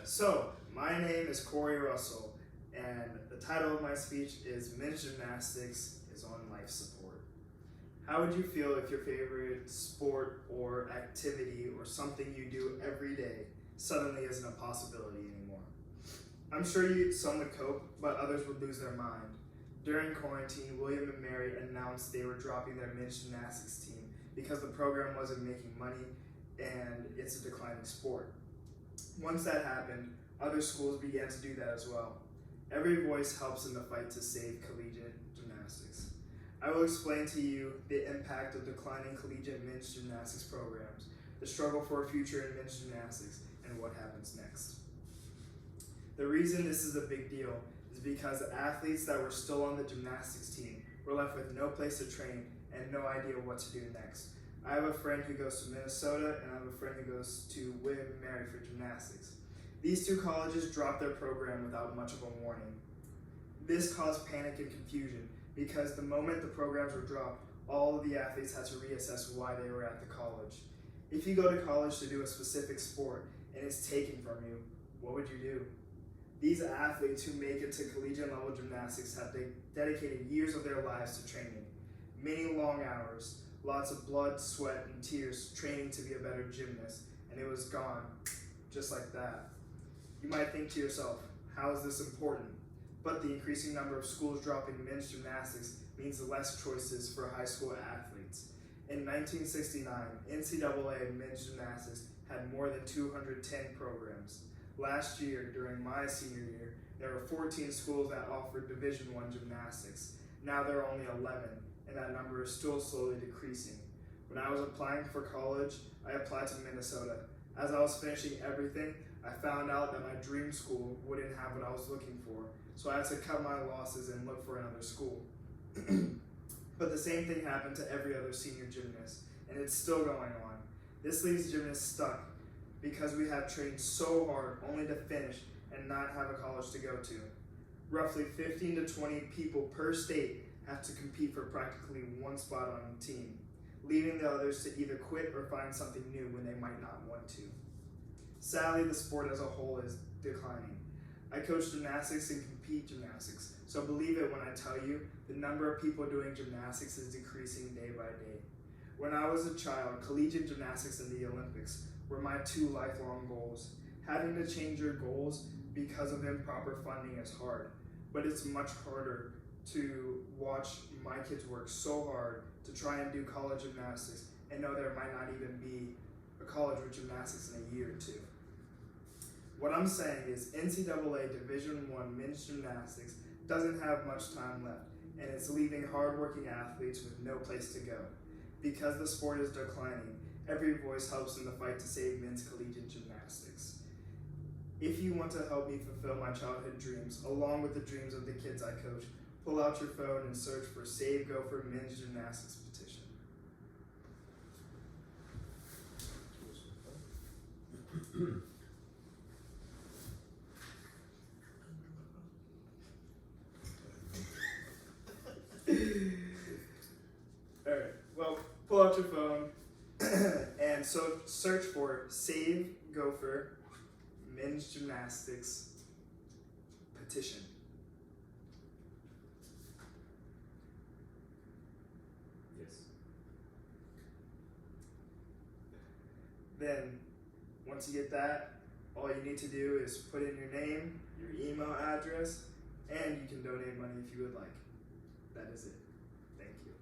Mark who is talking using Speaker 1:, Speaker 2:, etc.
Speaker 1: So, my name is Corey Russell, and the title of my speech is Men's Gymnastics is on Life Support. How would you feel if your favorite sport or activity or something you do every day suddenly isn't a possibility anymore? I'm sure some would cope, but others would lose their mind. During quarantine, William and Mary announced they were dropping their men's gymnastics team because the program wasn't making money and it's a declining sport. Once that happened, other schools began to do that as well. Every voice helps in the fight to save collegiate gymnastics. I will explain to you the impact of declining collegiate men's gymnastics programs, the struggle for a future in men's gymnastics, and what happens next. The reason this is a big deal is because the athletes that were still on the gymnastics team were left with no place to train and no idea what to do next. I have a friend who goes to Minnesota, and I have a friend who goes to William and Mary for gymnastics. These two colleges dropped their program without much of a warning. This caused panic and confusion because the moment the programs were dropped, all of the athletes had to reassess why they were at the college. If you go to college to do a specific sport and it's taken from you, what would you do? These athletes who make it to collegiate level gymnastics have dedicated years of their lives to training, many long hours, lots of blood, sweat, and tears training to be a better gymnast, and it was gone, just like that. You might think to yourself, how is this important? But the increasing number of schools dropping men's gymnastics means less choices for high school athletes. In 1969, NCAA men's gymnastics had more than 210 programs. Last year, during my senior year, there were 14 schools that offered Division I gymnastics. Now there are only 11, and that number is still slowly decreasing. When I was applying for college, I applied to Minnesota. As I was finishing everything, I found out that my dream school wouldn't have what I was looking for, so I had to cut my losses and look for another school. But the same thing happened to every other senior gymnast, and it's still going on. This leaves gymnasts stuck because we have trained so hard only to finish and not have a college to go to. Roughly 15 to 20 people per state have to compete for practically one spot on the team, leaving the others to either quit or find something new when they might not want to. Sadly, the sport as a whole is declining. I coach gymnastics and compete gymnastics, so believe it when I tell you the number of people doing gymnastics is decreasing day by day. When I was a child, collegiate gymnastics and the Olympics were my two lifelong goals. Having to change your goals because of improper funding is hard, but it's much harder to watch my kids work so hard to try and do college gymnastics and know there might not even be a college with gymnastics in a year or two. What I'm saying is NCAA Division I men's gymnastics doesn't have much time left, and it's leaving hardworking athletes with no place to go. Because the sport is declining, every voice helps in the fight to save men's collegiate gymnastics. If you want to help me fulfill my childhood dreams, along with the dreams of the kids I coach, pull out your phone and search for Save Gopher Men's Gymnastics Petition. Alright, well, pull out your phone and so search for Save Gopher Men's Gymnastics Petition.
Speaker 2: Yes.
Speaker 1: Then, once you get that, all you need to do is put in your name, your email address, and you can donate money if you would like. That is it. Thank you.